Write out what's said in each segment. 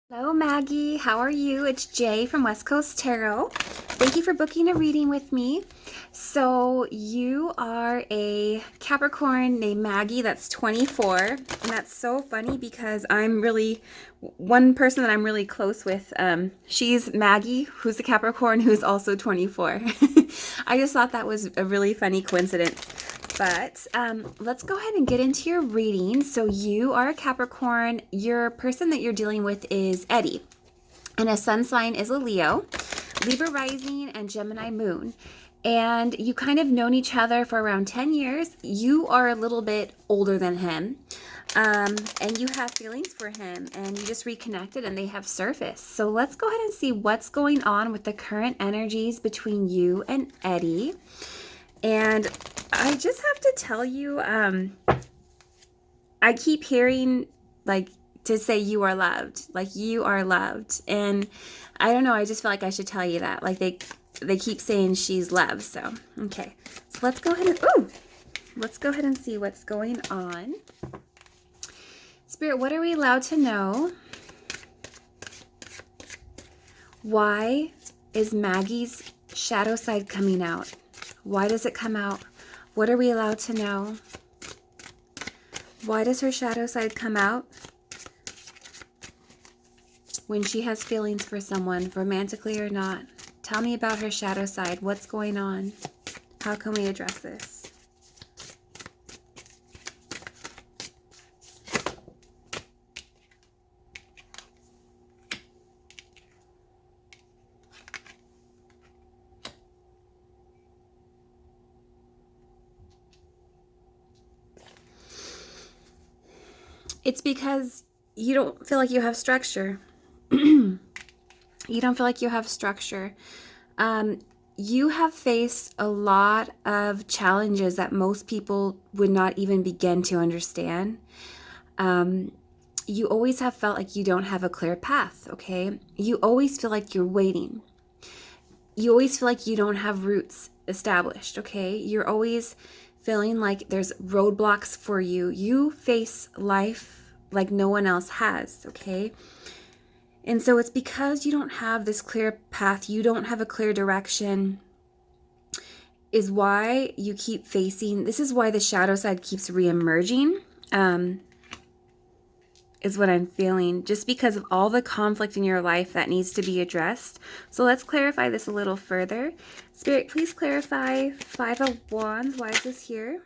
Hello, Maggie. How are you? It's Jay from West Coast Tarot. Thank you for booking a reading with me. So you are a Capricorn named Maggie that's 24. And that's so funny because one person that I'm really close with, she's Maggie, who's a Capricorn, who's also 24. I just thought that was a really funny coincidence. But let's go ahead and get into your reading. So you are a Capricorn. Your person that you're dealing with is Eddie. And his sun sign is a Leo, Libra rising, and Gemini moon. And you kind of known each other for around 10 years. You are a little bit older than him. And you have feelings for him. And you just reconnected and they have surfaced. So let's go ahead and see what's going on with the current energies between you and Eddie. And I just have to tell you, I keep hearing, like, to say you are loved. Like, you are loved. And I don't know, I just feel like I should tell you that. Like, they keep saying she's loved. So, okay. So let's go ahead and see what's going on. Spirit, what are we allowed to know? Why is Maggie's shadow side coming out? Why does it come out? What are we allowed to know? Why does her shadow side come out when she has feelings for someone, romantically or not? Tell me about her shadow side. What's going on? How can we address this? It's because you don't feel like you have structure. You don't feel like you have structure. You have faced a lot of challenges that most people would not even begin to understand. You always have felt like you don't have a clear path, okay? You always feel like you're waiting. You always feel like you don't have roots established, okay? You're always feeling like there's roadblocks for you. You face life like no one else has, okay? And so it's because you don't have this clear path, you don't have a clear direction, is why you keep facing, this is why the shadow side keeps reemerging, is what I'm feeling, just because of all the conflict in your life that needs to be addressed. So let's clarify this a little further. Spirit, please clarify 5 of Wands. Why is this here?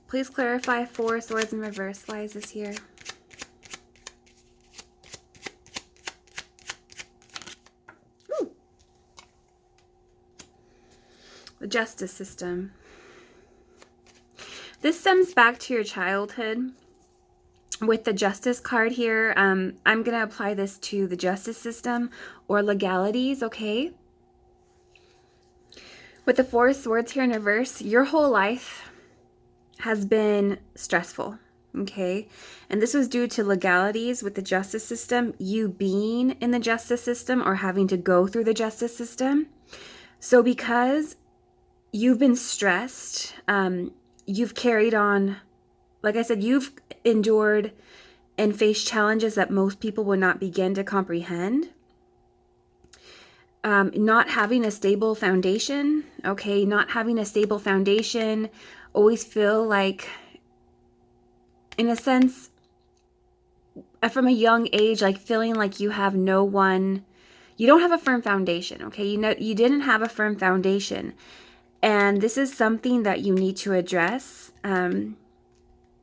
Please clarify 4 Swords in reverse. Why is this here? Ooh. The justice system. This stems back to your childhood. With the justice card here, I'm going to apply this to the justice system or legalities, okay? With the 4 Swords here in reverse, your whole life has been stressful, okay? And this was due to legalities with the justice system, you being in the justice system or having to go through the justice system. So because you've been stressed, you've carried on, like I said, you've endured and faced challenges that most people would not begin to comprehend. Not having a stable foundation, okay? Not having a stable foundation, always feel like, in a sense, from a young age, like feeling like you have no one, you don't have a firm foundation, okay? You didn't have a firm foundation. And this is something that you need to address.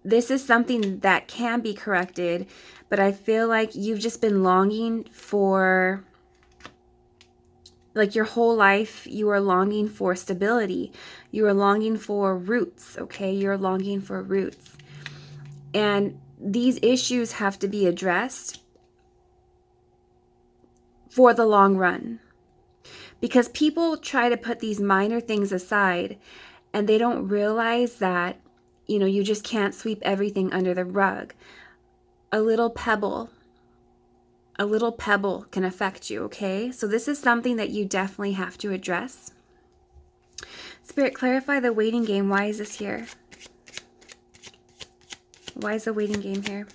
This is something that can be corrected, but I feel like you've just been longing for, like your whole life, you are longing for stability. You are longing for roots, okay? You're longing for roots. And these issues have to be addressed for the long run. Because people try to put these minor things aside and they don't realize that, you know, you just can't sweep everything under the rug. A little pebble can affect you, okay? So this is something that you definitely have to address. Spirit, clarify the waiting game. Why is this here? Why is the waiting game here?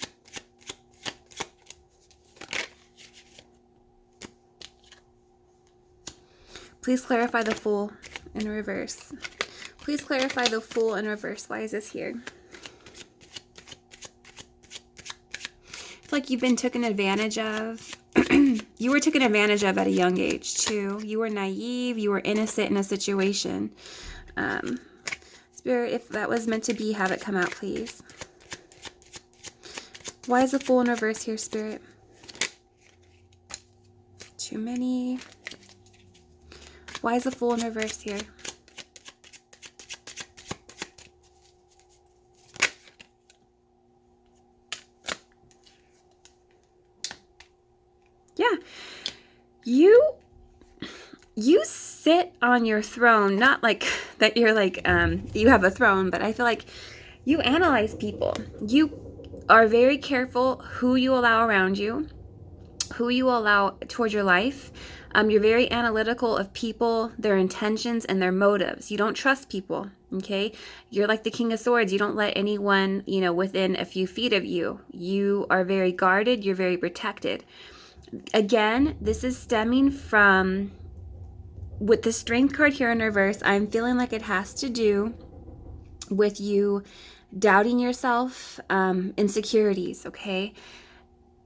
Please clarify the Fool in reverse. Please clarify the Fool in reverse. Why is this here? It's like you've been taken advantage of. You were taken advantage of at a young age too. You were naive. You were innocent in a situation. Spirit, if that was meant to be, have it come out, please. Why is the Fool in reverse here, Spirit? Too many. Why is the Fool in reverse here? Yeah. You sit on your throne, not like that you're like, you have a throne, but I feel like you analyze people. You are very careful who you allow around you, who you allow towards your life. You're very analytical of people, their intentions, and their motives. You don't trust people, okay? You're like the King of Swords. You don't let anyone, within a few feet of you. You are very guarded. You're very protected. Again, this is stemming from, with the Strength card here in reverse, I'm feeling like it has to do with you doubting yourself, insecurities, okay?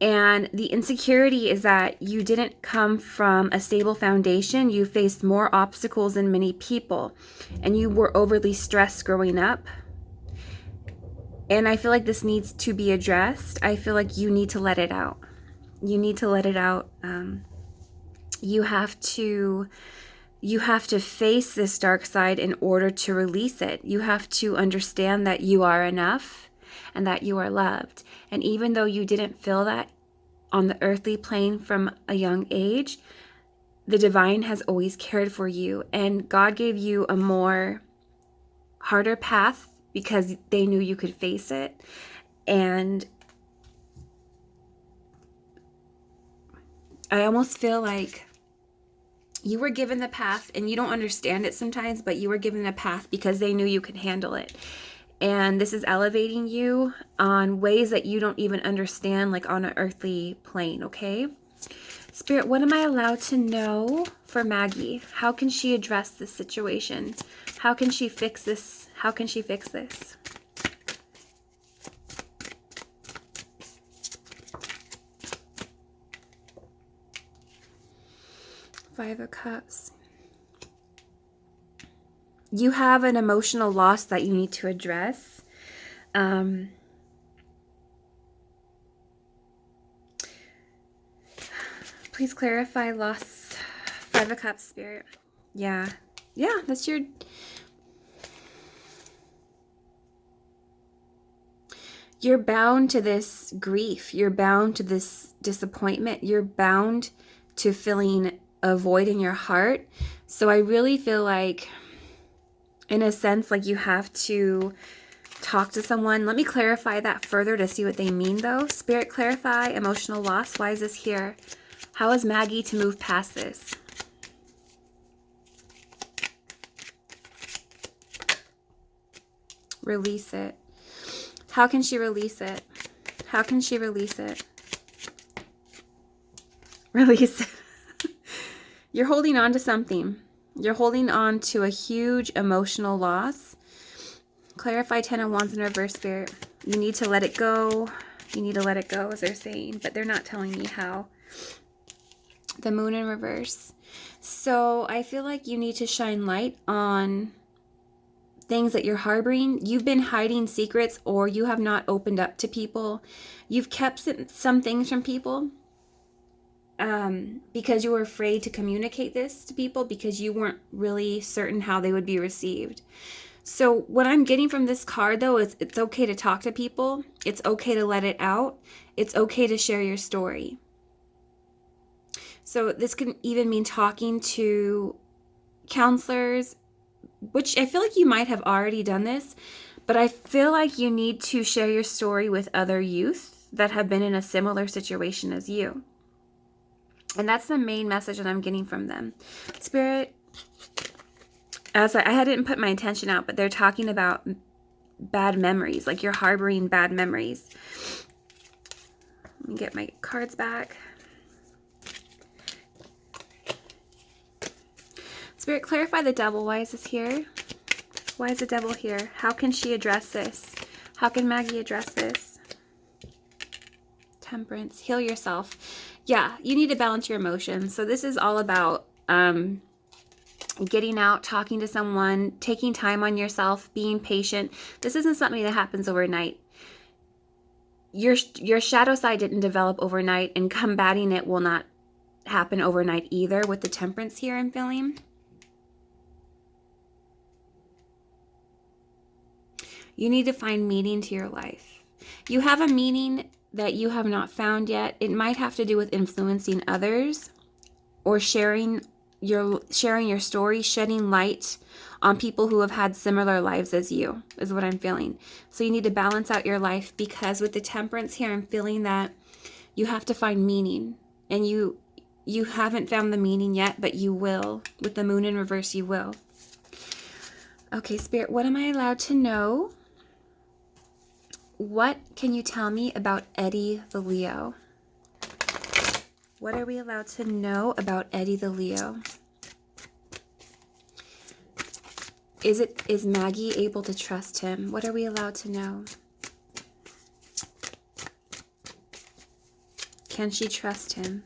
And the insecurity is that you didn't come from a stable foundation. You faced more obstacles than many people, and you were overly stressed growing up. And I feel like this needs to be addressed. I feel like you need to let it out. You need to let it out. You have to face this dark side in order to release it. You have to understand that you are enough and that you are loved. And even though you didn't feel that on the earthly plane from a young age, the divine has always cared for you. And God gave you a more harder path because they knew you could face it. And I almost feel like you were given the path, and you don't understand it sometimes, but you were given a path because they knew you could handle it. And this is elevating you on ways that you don't even understand, like on an earthly plane, okay? Spirit, what am I allowed to know for Maggie? How can she address this situation? How can she fix this? How can she fix this? Five of Cups. You have an emotional loss that you need to address. Please clarify loss. Five of Cups, Spirit. Yeah, that's your... You're bound to this grief. You're bound to this disappointment. You're bound to feeling a void in your heart. So I really feel like, in a sense, like you have to talk to someone. Let me clarify that further to see what they mean, though. Spirit, clarify emotional loss. Why is this here? How is Maggie to move past this? Release it. How can she release it? How can she release it? Release it. You're holding on to something. You're holding on to a huge emotional loss. Clarify 10 of Wands in reverse, Spirit. You need to let it go. You need to let it go, as they're saying, but they're not telling me how. The Moon in reverse. So I feel like you need to shine light on things that you're harboring. You've been hiding secrets, or you have not opened up to people. You've kept some things from people because you were afraid to communicate this to people, because you weren't really certain how they would be received. So what I'm getting from this card, though, is it's okay to talk to people. It's okay to let it out. It's okay to share your story. So this can even mean talking to counselors, which I feel like you might have already done this, but I feel like you need to share your story with other youth that have been in a similar situation as you. And that's the main message that I'm getting from them. Spirit, as I didn't put my intention out, but they're talking about bad memories, like you're harboring bad memories. Let me get my cards back. Spirit, clarify the devil. Why is this here? Why is the devil here? How can she address this? How can Maggie address this? Temperance. Heal yourself. Yeah, you need to balance your emotions. So this is all about getting out, talking to someone, taking time on yourself, being patient. This isn't something that happens overnight. Your shadow side didn't develop overnight, and combating it will not happen overnight either with the temperance here I'm feeling. You need to find meaning to your life. You have a meaning that you have not found yet. It might have to do with influencing others or sharing your story, shedding light on people who have had similar lives as you, is what I'm feeling. So you need to balance out your life, because with the temperance here, I'm feeling that you have to find meaning, and you haven't found the meaning yet, but you will. With the moon in reverse, you will. Okay, Spirit, what am I allowed to know? What can you tell me about Eddie the Leo? What are we allowed to know about Eddie the Leo? Is Maggie able to trust him? What are we allowed to know? Can she trust him?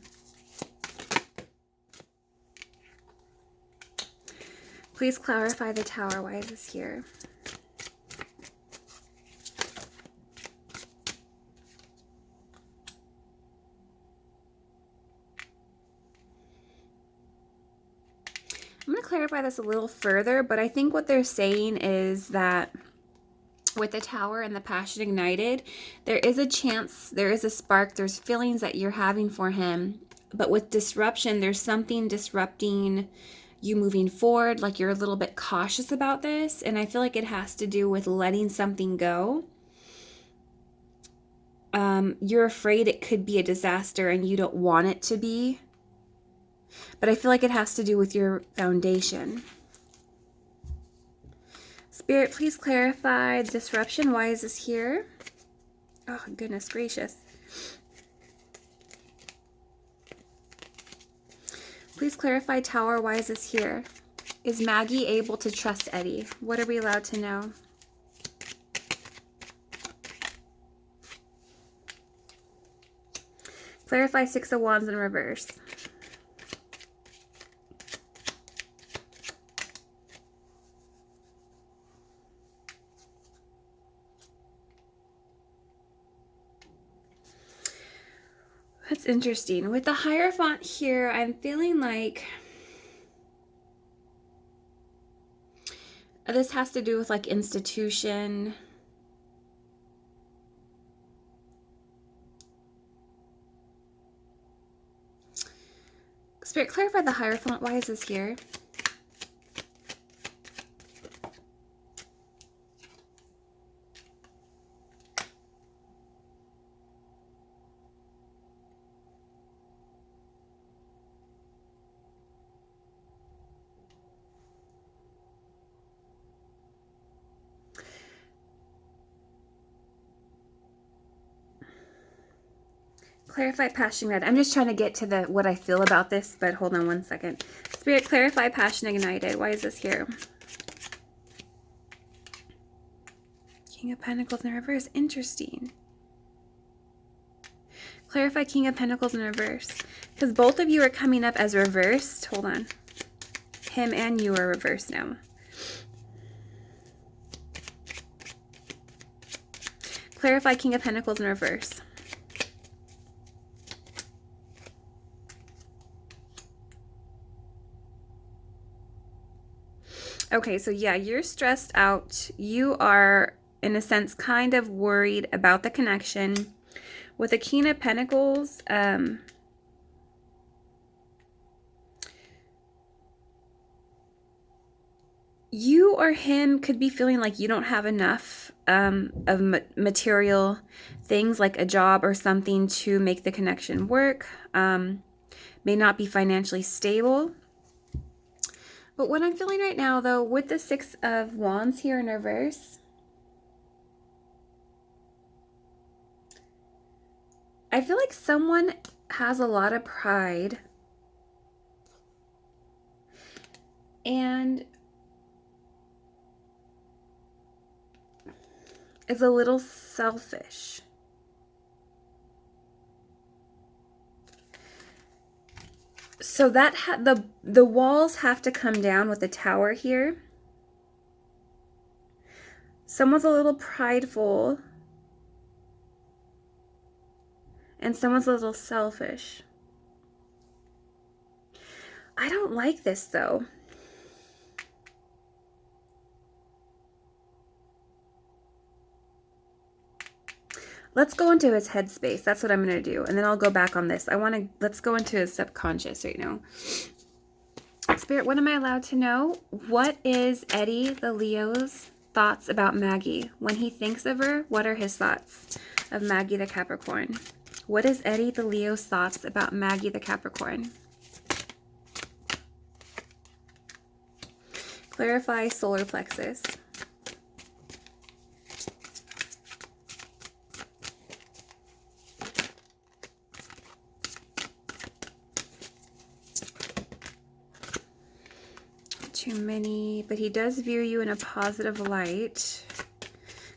Please clarify the Tower. Why is this here? I'm going to clarify this a little further, but I think what they're saying is that with the Tower and the passion ignited, there is a chance, there is a spark, there's feelings that you're having for him, but with disruption, there's something disrupting you moving forward, like you're a little bit cautious about this, and I feel like it has to do with letting something go. You're afraid it could be a disaster and you don't want it to be. But I feel like it has to do with your foundation. Spirit, please clarify disruption. Why is this here? Oh, goodness gracious. Please clarify Tower. Why is this here? Is Maggie able to trust Eddie? What are we allowed to know? Clarify Six of Wands in reverse. That's interesting. With the Hierophant here, I'm feeling like this has to do with like institution. Spirit, clarify the Hierophant. Why is this here? Clarify passion ignited. I'm just trying to get to what I feel about this, but hold on one second. Spirit, clarify passion ignited. Why is this here? King of Pentacles in reverse. Interesting. Clarify King of Pentacles in reverse. Because both of you are coming up as reversed. Hold on. Him and you are reversed now. Clarify King of Pentacles in reverse. Okay, so yeah, you're stressed out. You are, in a sense, kind of worried about the connection. With the King of Pentacles, you or him could be feeling like you don't have enough of material things, like a job or something to make the connection work. May not be financially stable. But what I'm feeling right now, though, with the Six of Wands here in reverse, I feel like someone has a lot of pride and is a little selfish. So that the walls have to come down with the Tower here. Someone's a little prideful, and someone's a little selfish. I don't like this though. Let's go into his headspace. That's what I'm going to do. And then I'll go back on this. Let's go into his subconscious right now. Spirit, what am I allowed to know? What is Eddie the Leo's thoughts about Maggie? When he thinks of her, what are his thoughts of Maggie the Capricorn? What is Eddie the Leo's thoughts about Maggie the Capricorn? Clarify solar plexus. Too many, but he does view you in a positive light.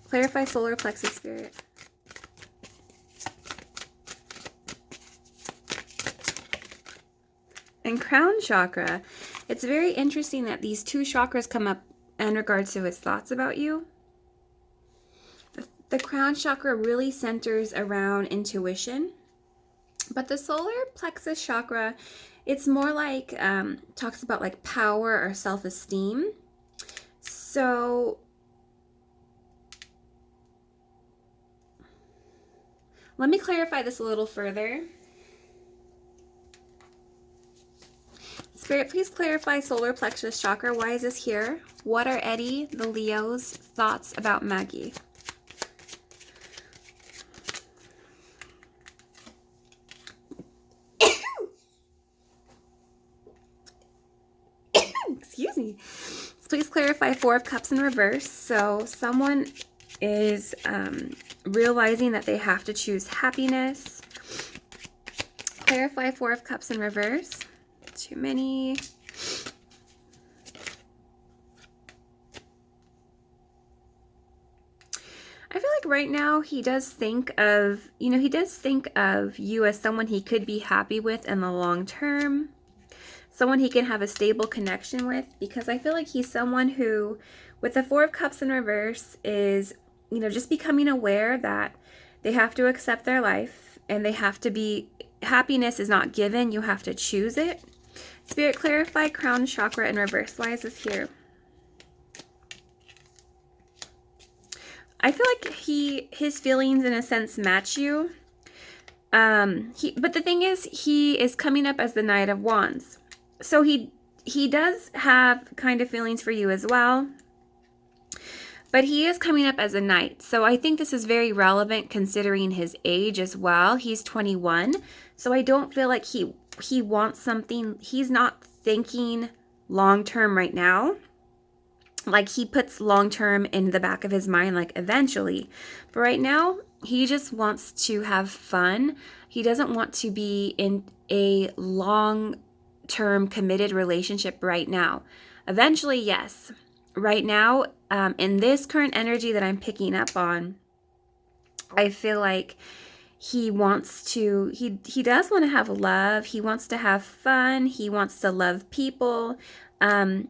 Clarify solar plexus, Spirit. And crown chakra. It's very interesting that these two chakras come up in regards to his thoughts about you. The crown chakra really centers around intuition, but the solar plexus chakra, it's more like, talks about like power or self-esteem. So let me clarify this a little further. Spirit, please clarify solar plexus chakra. Why is this here? What are Eddie the Leo's thoughts about Maggie? Excuse me. Please clarify Four of Cups in reverse. So someone is realizing that they have to choose happiness. Clarify Four of Cups in reverse. Too many. I feel like right now he does think of, he does think of you as someone he could be happy with in the long term. Someone he can have a stable connection with, because I feel like he's someone who, with the Four of Cups in reverse, is, just becoming aware that they have to accept their life and they have to be, happiness is not given, you have to choose it. Spirit, clarify crown chakra in reverse. Why is this here? I feel like his feelings in a sense match you. But the thing is, he is coming up as the Knight of Wands. So he does have kind of feelings for you as well, but he is coming up as a knight. So I think this is very relevant considering his age as well. He's 21. So I don't feel like he wants something. He's not thinking long-term right now. Like he puts long-term in the back of his mind, like eventually. But right now, he just wants to have fun. He doesn't want to be in a long-term committed relationship right now. Eventually, yes. Right now, in this current energy that I'm picking up on, I feel like he wants to, he does want to have love. He wants to have fun. He wants to love people. I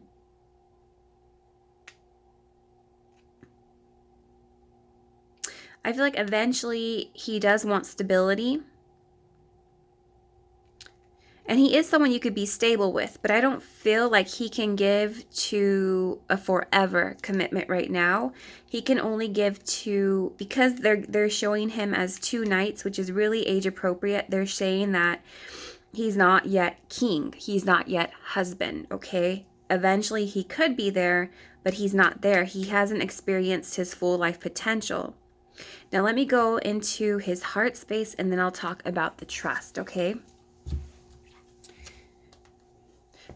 feel like eventually he does want stability. And he is someone you could be stable with, but I don't feel like he can give to a forever commitment right now. He can only give to, because they're showing him as two knights, which is really age appropriate. They're saying that he's not yet king. He's not yet husband, okay? Eventually he could be there, but he's not there. He hasn't experienced his full life potential. Now let me go into his heart space and then I'll talk about the trust, okay?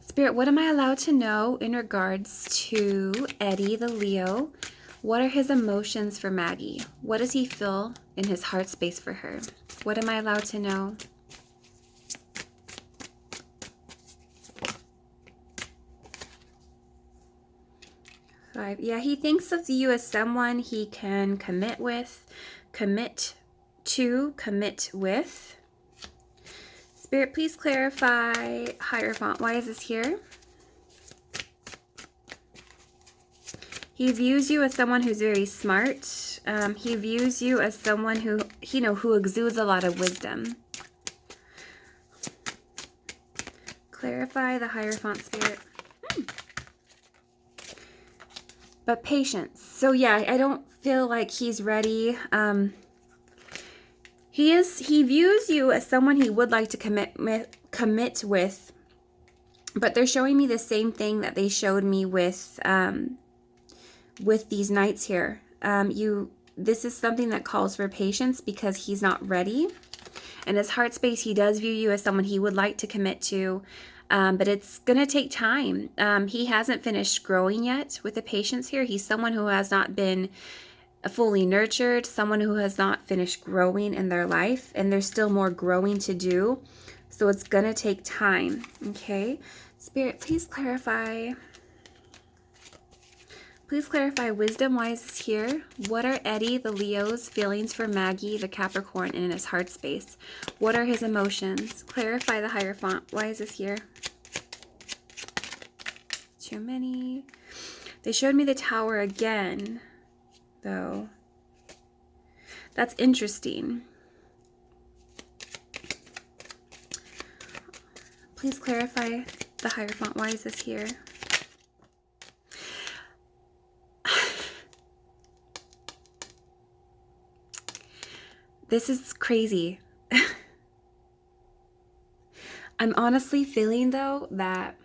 Spirit, what am I allowed to know in regards to Eddie the Leo? What are his emotions for Maggie? What does he feel in his heart space for her? What am I allowed to know? 5. Yeah, he thinks of you as someone he can commit with, commit to, commit with. Spirit, please clarify Hierophant. Why is this here? He views you as someone who's very smart. He views you as someone who, who exudes a lot of wisdom. Clarify the Hierophant, Spirit. But patience. So yeah, I don't feel like he's ready. He views you as someone he would like to commit with, but they're showing me the same thing that they showed me with these knights here. This is something that calls for patience because he's not ready. In his heart space, he does view you as someone he would like to commit to, but it's going to take time. He hasn't finished growing yet with the patience here. He's someone who has not been fully nurtured, someone who has not finished growing in their life, and there's still more growing to do. So it's going to take time, okay? Spirit, please clarify. Please clarify wisdom. Why is this here? What are Eddie, the Leo's feelings for Maggie, the Capricorn, in his heart space? What are his emotions? Clarify the Hierophant. Why is this here? Too many. They showed me the Tower again, though. That's interesting. Please clarify the Hierophant. Why is this here? This is crazy. I'm honestly feeling, though, that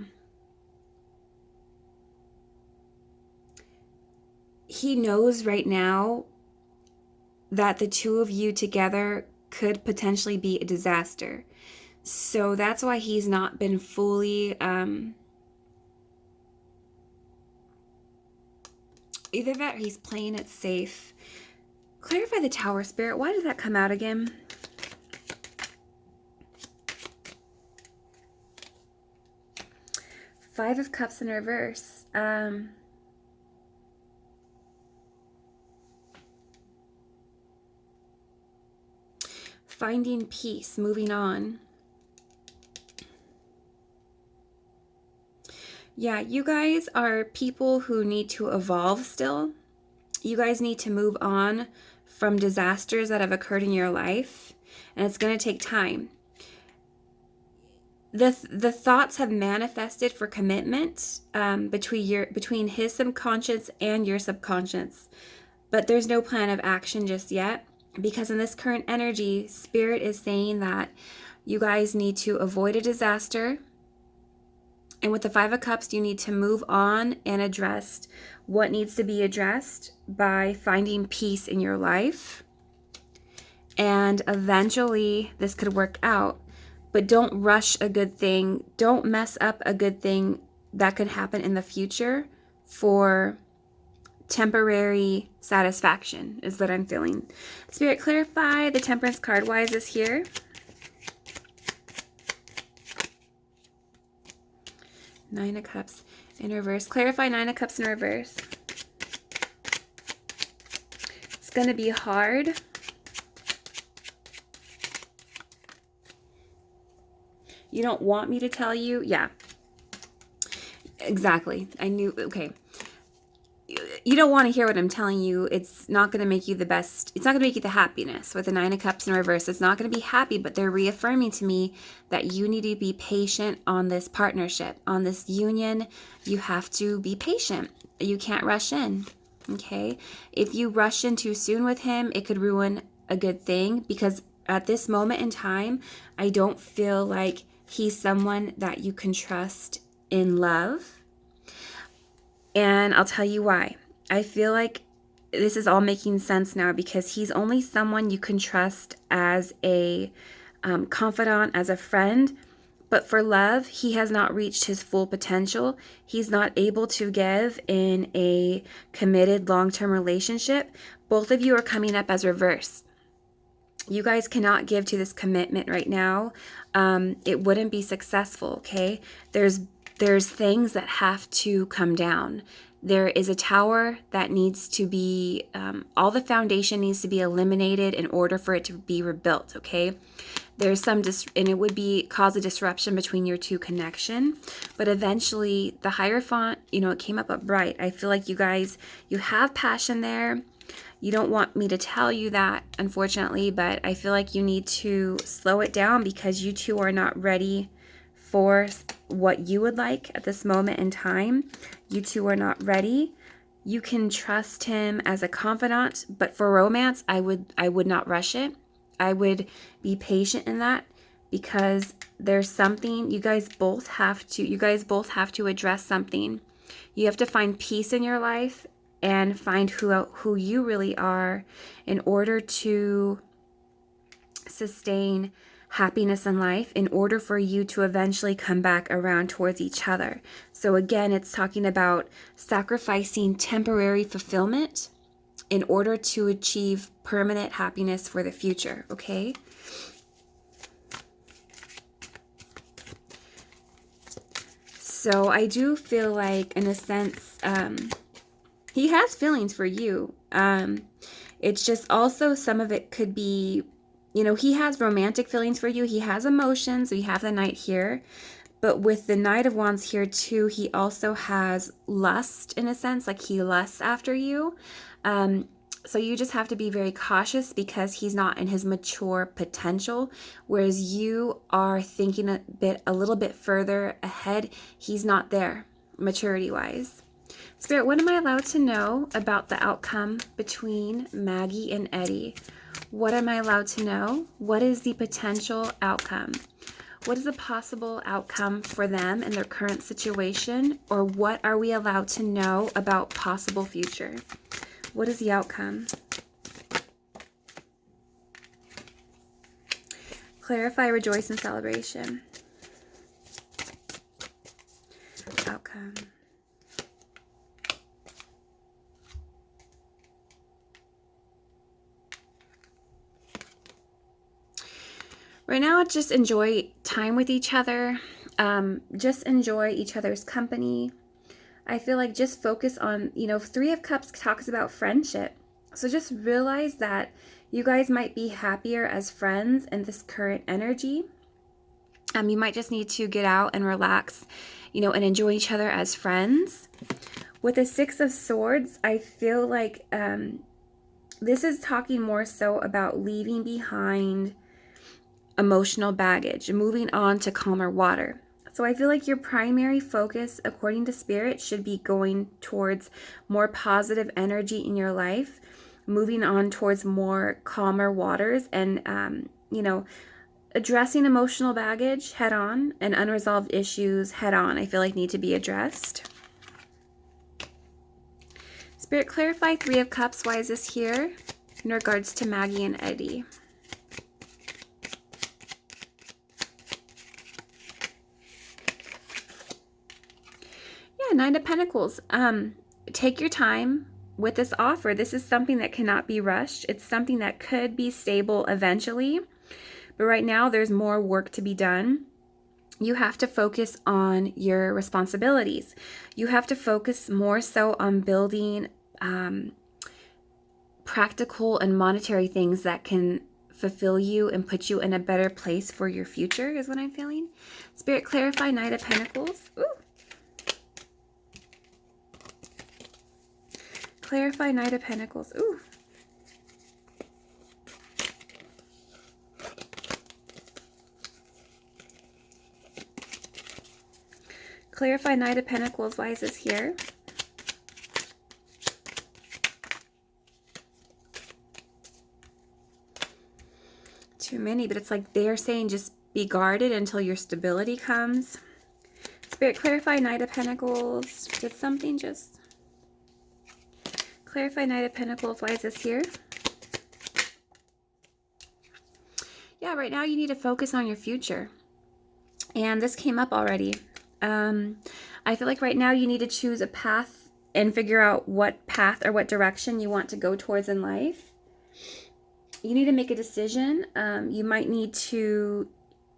he knows right now that the two of you together could potentially be a disaster. So that's why he's not been fully, either that or he's playing it safe. Clarify the Tower, Spirit. Why did that come out again? Five of Cups in reverse. Finding peace, moving on. Yeah, you guys are people who need to evolve still. You guys need to move on from disasters that have occurred in your life, and it's going to take time. The thoughts have manifested for commitment between his subconscious and your subconscious, but there's no plan of action just yet, because in this current energy, Spirit is saying that you guys need to avoid a disaster. And with the Five of Cups, you need to move on and address what needs to be addressed by finding peace in your life. And eventually, this could work out. But don't rush a good thing. Don't mess up a good thing that could happen in the future for temporary satisfaction, is what I'm feeling. Spirit, clarify the Temperance card. Why is this here? Nine of Cups in reverse. Clarify Nine of Cups in reverse. It's going to be hard. You don't want me to tell you? Yeah. Exactly. I knew. Okay. You don't want to hear what I'm telling you. It's not going to make you the best. It's not going to make you the happiness with the Nine of Cups in reverse. It's not going to be happy, but they're reaffirming to me that you need to be patient on this partnership, on this union. You have to be patient. You can't rush in, okay? If you rush in too soon with him, it could ruin a good thing, because at this moment in time, I don't feel like he's someone that you can trust in love. And I'll tell you why. I feel like this is all making sense now, because he's only someone you can trust as a confidant, as a friend. But for love, he has not reached his full potential. He's not able to give in a committed long-term relationship. Both of you are coming up as reverse. You guys cannot give to this commitment right now. It wouldn't be successful, okay? There's things that have to come down. There is a tower that needs to be, all the foundation needs to be eliminated in order for it to be rebuilt, okay? There's some, and it would be cause a disruption between your two connection, but eventually the Hierophant, it came up bright. I feel like you guys, you have passion there. You don't want me to tell you that, unfortunately, but I feel like you need to slow it down because you two are not ready for what you would like at this moment in time. You two are not ready. You can trust him as a confidant, but for romance, I would not rush it. I would be patient in that because there's something you guys both have to address something. You have to find peace in your life and find who you really are in order to sustain happiness in life, in order for you to eventually come back around towards each other. So again, it's talking about sacrificing temporary fulfillment in order to achieve permanent happiness for the future, okay? So I do feel like, in a sense, he has feelings for you. It's just also some of it could be, he has romantic feelings for you. He has emotions. We have the Knight here. But with the Knight of Wands here too, he also has lust, in a sense, like he lusts after you. So you just have to be very cautious because he's not in his mature potential, whereas you are thinking a little bit further ahead. He's not there maturity-wise. Spirit, what am I allowed to know about the outcome between Maggie and Eddie? What am I allowed to know? What is the potential outcome? What is the possible outcome for them in their current situation? Or what are we allowed to know about possible future? What is the outcome? Clarify, rejoice, and celebration. Outcome. Right now, just enjoy time with each other. Just enjoy each other's company. I feel like just focus on, Three of Cups talks about friendship. So just realize that you guys might be happier as friends in this current energy. You might just need to get out and relax, and enjoy each other as friends. With the Six of Swords, I feel like this is talking more so about leaving behind emotional baggage, moving on to calmer water. So I feel like your primary focus, according to Spirit, should be going towards more positive energy in your life, moving on towards more calmer waters, and, addressing emotional baggage head on and unresolved issues head on, I feel like need to be addressed. Spirit, clarify Three of Cups. Why is this here in regards to Maggie and Eddie? Nine of Pentacles. Take your time with this offer. This is something that cannot be rushed. It's something that could be stable eventually. But right now, there's more work to be done. You have to focus on your responsibilities. You have to focus more so on building practical and monetary things that can fulfill you and put you in a better place for your future, is what I'm feeling. Spirit, clarify Knight of Pentacles. Ooh. Clarify Knight of Pentacles. Ooh. Clarify Knight of Pentacles. Why is this here? Too many, but it's like they're saying just be guarded until your stability comes. Spirit, clarify Knight of Pentacles. Did something just... Clarify Knight of Pentacles. Why is this here? Yeah, right now you need to focus on your future. And this came up already. I feel like right now you need to choose a path and figure out what path or what direction you want to go towards in life. You need to make a decision. You might need to,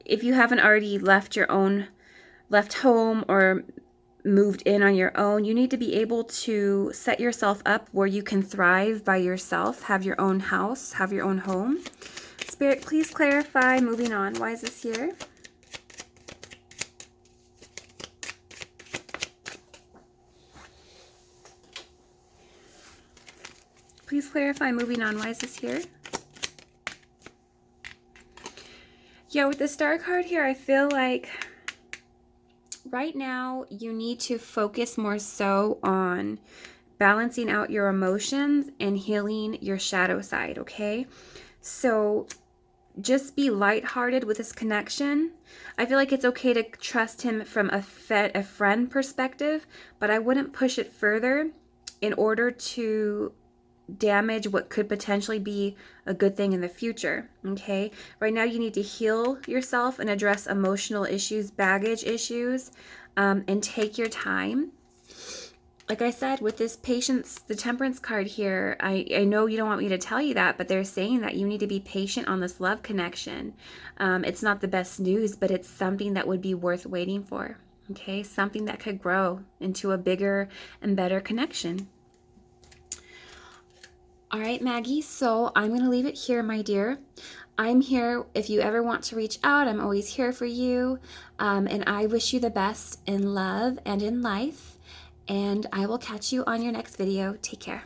if you haven't already left home or moved in on your own. You need to be able to set yourself up where you can thrive by yourself, have your own house, have your own home. Spirit, please clarify. Moving on. Why is this here? Please clarify. Moving on. Why is this here? Yeah, with the Star card here, I feel like right now you need to focus more so on balancing out your emotions and healing your shadow side, okay? So just be lighthearted with this connection. I feel like it's okay to trust him from a friend perspective, but I wouldn't push it further in order to damage what could potentially be a good thing in the future, okay? Right now you need to heal yourself and address emotional issues, baggage issues, and take your time. Like I said, with this patience, the temperance card here, I know you don't want me to tell you that, but they're saying that you need to be patient on this love connection. It's not the best news, but it's something that would be worth waiting for, okay? Something that could grow into a bigger and better connection. All right, Maggie, so I'm going to leave it here, my dear. I'm here if you ever want to reach out. I'm always here for you, and I wish you the best in love and in life. And I will catch you on your next video. Take care.